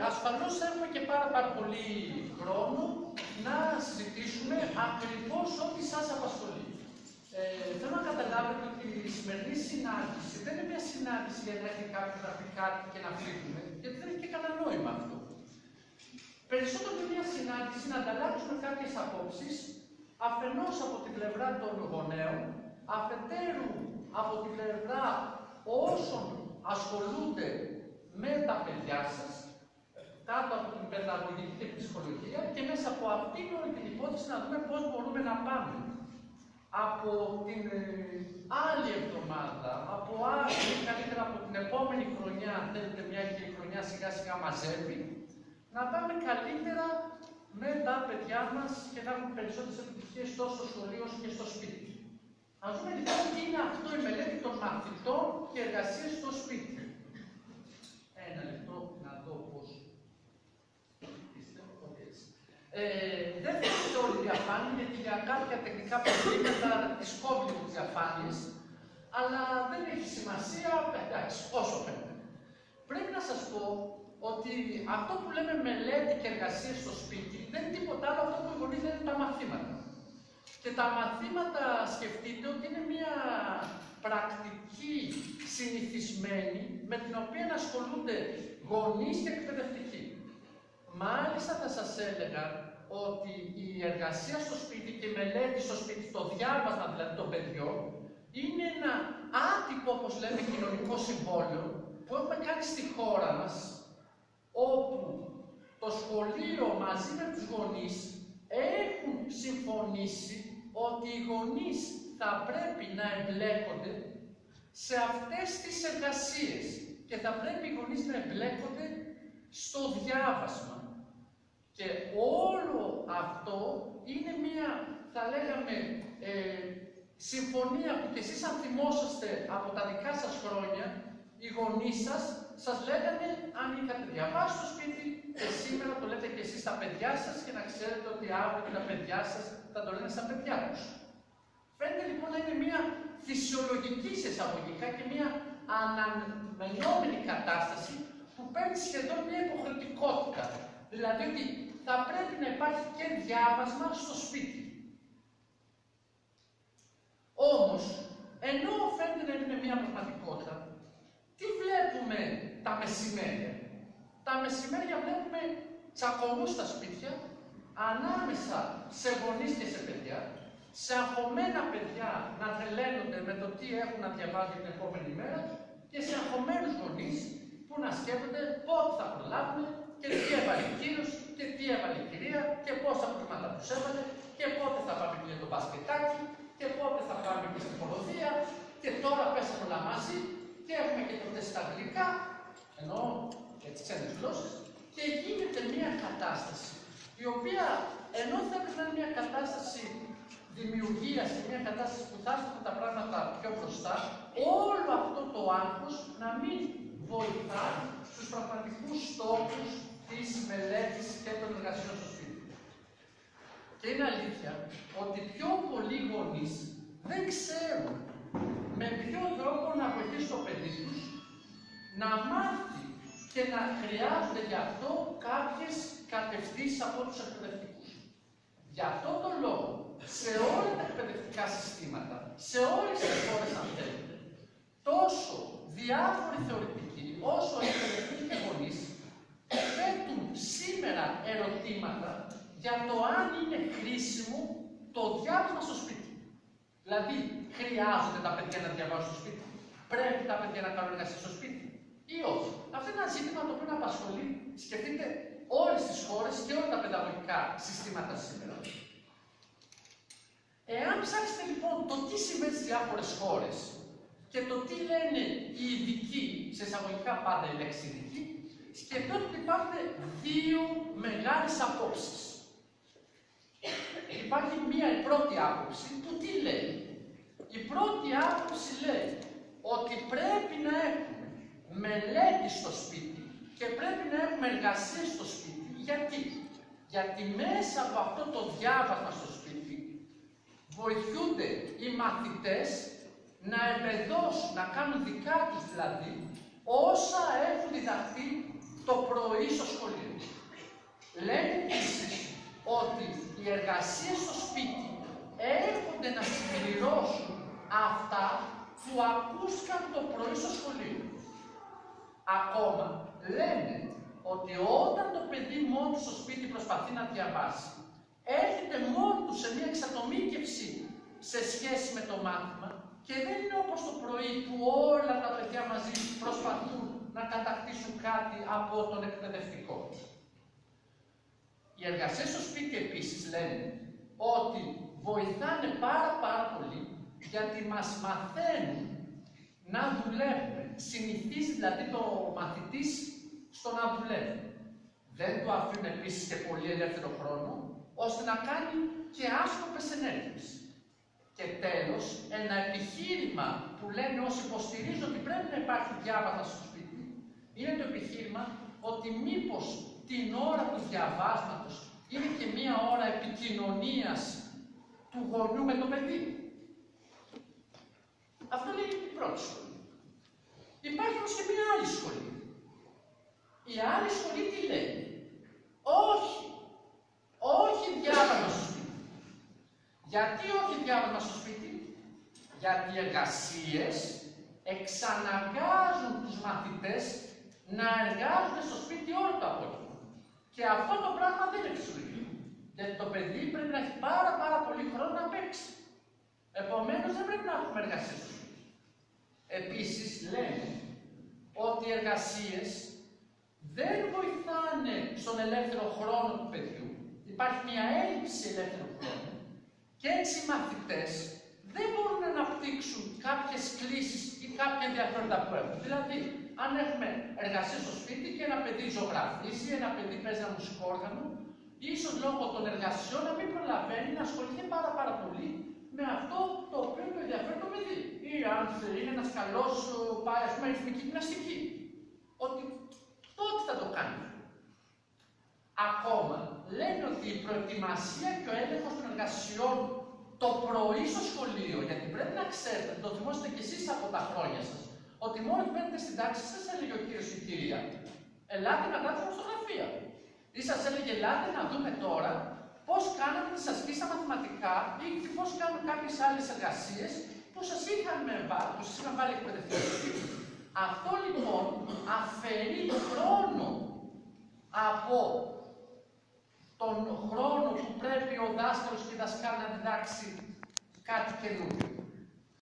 ασφαλώς έχουμε και πάρα πολύ χρόνο να συζητήσουμε ακριβώς ό,τι σας απασχολεί. Θέλω να καταλάβετε ότι η σημερινή συνάντηση δεν είναι μια συνάντηση για να έρθει κάποιος να πει κάτι και να φύγουμε, γιατί δεν έχει και κανένα νόημα αυτό. Περισσότερο είναι μια συνάντηση να ανταλλάξουμε κάποιες απόψεις, αφενός από την πλευρά των γονέων, αφετέρου από την πλευρά όσων ασχολούνται με τα παιδιά σας, κάτω από την παιδαγωγική και ψυχολογία, και μέσα από αυτήν όλη την υπόθεση να δούμε πώς μπορούμε να πάμε από την άλλη εβδομάδα, από άλλη, καλύτερα από την επόμενη χρονιά, αν θέλετε, μια και η χρονιά σιγά σιγά μαζεύει, να πάμε καλύτερα με τα παιδιά μας και να έχουμε περισσότερες επιτυχίες τόσο στο σχολείο όσο και στο σπίτι. Ας δούμε λοιπόν τι είναι αυτό η μελέτη των μαθητών και εργασίες στο σπίτι. Ένα λεπτό να δω πώς είστε. Δεν φαίνεται όλη η διαφάνεια, γιατί για κάποια τεχνικά προβλήματα τις κόβει τις διαφάνειες, αλλά δεν έχει σημασία, εντάξει, όσο φαίνεται. Πρέπει να σας πω ότι αυτό που λέμε μελέτη και εργασίες στο σπίτι δεν είναι τίποτα άλλο αυτό που οι γονείς λένε τα μαθήματα. Και τα μαθήματα σκεφτείτε ότι είναι μια πρακτική συνηθισμένη με την οποία ασχολούνται γονείς και εκπαιδευτικοί. Μάλιστα θα σας έλεγα ότι η εργασία στο σπίτι και η μελέτη στο σπίτι, το διάβασμα δηλαδή των παιδιών, είναι ένα άτυπο, όπως λέμε, κοινωνικό συμβόλαιο που έχουμε κάνει στη χώρα μας, όπου το σχολείο μαζί με τους γονείς έχουν συμφωνήσει ότι οι γονείς θα πρέπει να εμπλέκονται σε αυτές τις εργασίες και θα πρέπει οι γονείς να εμπλέκονται στο διάβασμα. Και όλο αυτό είναι μία, θα λέγαμε, συμφωνία που κι εσείς αν θυμόσαστε από τα δικά σας χρόνια, οι γονείς σας λέγανε αν είχατε διαβάσει στο σπίτι και σήμερα το λέτε και εσείς στα παιδιά σας και να ξέρετε ότι αύριο τα παιδιά σας θα το λένε στα παιδιά τους. Φαίνεται λοιπόν να είναι μια φυσιολογική σε εισαγωγικά και μια αναμενόμενη κατάσταση που παίρνει σχεδόν μια υποχρεωτικότητα. Δηλαδή ότι θα πρέπει να υπάρχει και διάβασμα στο σπίτι. Όμως, ενώ φαίνεται να είναι μια πραγματικότητα, τι βλέπουμε τα μεσημέρια. Τα μεσημέρια βλέπουμε τσακωμούς στα σπίτια, ανάμεσα σε γονείς και σε παιδιά, σε αγχωμένα παιδιά να τρελαίνονται με το τι έχουν να διαβάζουν την επόμενη μέρα και σε αγχωμένους γονείς που να σκέφτονται πότε θα προλάβουν και τι έβαλε ο κύριος και τι έβαλε η κυρία και πόσα χρήματα τους έβαλε και πότε θα πάμε και για το μπασκετάκι και πότε θα πάμε και στην ποροδία και τώρα πέσαμε όλα μαζί και έχουμε και το τεστ στα αγγλικά, εννοώ για τις ξένες γλώσσες, και γίνεται μια κατάσταση η οποία ενώ θα έπρεπε να είναι μια κατάσταση δημιουργίας και μια κατάσταση που θα έρθουν τα πράγματα πιο μπροστά, όλο αυτό το άγχος να μην βοηθά στους πραγματικούς στόχους της μελέτης και των εργασιών στο σπίτι. Και είναι αλήθεια ότι πιο πολλοί γονείς δεν ξέρουν με ποιο τρόπο να βοηθήσει το παιδί τους να μάθει και να χρειάζονται γι' αυτό κάποιες κατευθύνσεις από τους εκπαιδευτικούς. Γι' αυτό τον λόγο, σε όλα τα εκπαιδευτικά συστήματα, σε όλες τις χώρες αν θέλετε, τόσο διάφοροι θεωρητικοί, όσο εκπαιδευτικοί και γονείς, θέτουν σήμερα ερωτήματα για το αν είναι χρήσιμο το διάβασμα στο σπίτι. Δηλαδή, χρειάζονται τα παιδιά να διαβάζουν στο σπίτι, πρέπει τα παιδιά να κάνουν εργασία στο σπίτι ή όχι. Αυτό είναι ένα ζήτημα το οποίο απασχολεί, σκεφτείτε, όλες τις χώρες και όλα τα παιδαγωγικά συστήματα σήμερα. Εάν ψάξετε λοιπόν το τι συμβαίνει στις διάφορες χώρες και το τι λένε οι ειδικοί, σε εισαγωγικά πάντα η λέξη ειδικοί, σκεφτείτε ότι υπάρχουν δύο μεγάλες απόψεις. Υπάρχει μία η πρώτη άποψη που τι λέει. Η πρώτη άποψη λέει ότι πρέπει να έχουμε μελέτη στο σπίτι και πρέπει να έχουμε εργασία στο σπίτι. Γιατί? Γιατί μέσα από αυτό το διάβασμα στο σπίτι βοηθούνται οι μαθητές να εμπεδώσουν, να κάνουν δικά τους δηλαδή, όσα έχουν διδαχθεί το πρωί στο σχολείο. Λένε επίσης ότι οι εργασίες στο σπίτι έρχονται να συμπληρώσουν αυτά που ακούστηκαν το πρωί στο σχολείο. Ακόμα λένε ότι όταν το παιδί μόνο του στο σπίτι προσπαθεί να διαβάσει, έρχεται μόνο του σε μια εξατομίκευση σε σχέση με το μάθημα και δεν είναι όπως το πρωί που όλα τα παιδιά μαζί προσπαθούν να κατακτήσουν κάτι από τον εκπαιδευτικό. Οι εργασίες στο σπίτι επίσης λένε ότι βοηθάνε πάρα πολύ γιατί μας μαθαίνουν να δουλεύουμε. Συνηθίζει δηλαδή το μαθητής στο να δουλεύει. Δεν του αφήνουν επίσης και πολύ ελεύθερο χρόνο, ώστε να κάνει και άσκοπες ενέργειες. Και τέλος, ένα επιχείρημα που λένε όσοι υποστηρίζουν ότι πρέπει να υπάρχει διάβασμα στο σπίτι, είναι το επιχείρημα ότι μήπως την ώρα του διαβάσματος είναι και μία ώρα επικοινωνίας του γονιού με το παιδί. Αυτό λέει η πρώτη σχολή. Υπάρχει όμως και μία άλλη σχολή. Η άλλη σχολή τι λέει? Όχι διάβασμα στο σπίτι. Γιατί όχι διάβασμα στο σπίτι? Γιατί οι εργασίες εξαναγκάζουν τους μαθητές να εργάζονται στο σπίτι όλο το απόγευμα. Και αυτό το πράγμα δεν είναι φυσιολογικό. Γιατί το παιδί πρέπει να έχει πάρα πολύ χρόνο να παίξει. Επομένως δεν πρέπει να έχουμε εργασίες στο σπίτι. Επίσης λένε ότι οι εργασίες δεν βοηθάνε στον ελεύθερο χρόνο του παιδιού. Υπάρχει μια έλλειψη ελεύθερου χρόνου και έτσι οι μαθητές δεν μπορούν να αναπτύξουν κάποιες κλίσεις ή κάποια ενδιαφέροντα που έχουν. Δηλαδή, αν έχουμε εργασίες στο σπίτι και ένα παιδί ζωγραφίζει, ένα παιδί παίζει ένα μουσικό όργανο, ίσως λόγω των εργασιών να μην προλαβαίνει να ασχοληθεί πάρα πολύ με αυτό το οποίο το ενδιαφέρει το παιδί. Ή αν είναι ένας καλός, πάει ας πούμε ρυθμική γυμναστική. Ότι τότε θα το κάνει. Ακόμα λένε ότι η προετοιμασία και ο έλεγχος των εργασιών το πρωί στο σχολείο, γιατί πρέπει να ξέρετε, το θυμόσαστε κι εσείς από τα χρόνια σας, ότι μόνο μπαίνετε στην τάξη σας έλεγε ο κύριος ή η κυρία, ελάτε να γράψουμε στο γραφείο. Ή σας έλεγε, ελάτε να δούμε τώρα πώς κάνατε τις ασκήσεις στα μαθηματικά ή πώς κάνουν κάποιες άλλες εργασίες που σας είχαν βάλει εκπαιδευτικοί. Αυτό λοιπόν αφαιρεί χρόνο από τον χρόνο που πρέπει ο δάσκαλος και η δασκάλα να διδάξει κάτι καινούριο.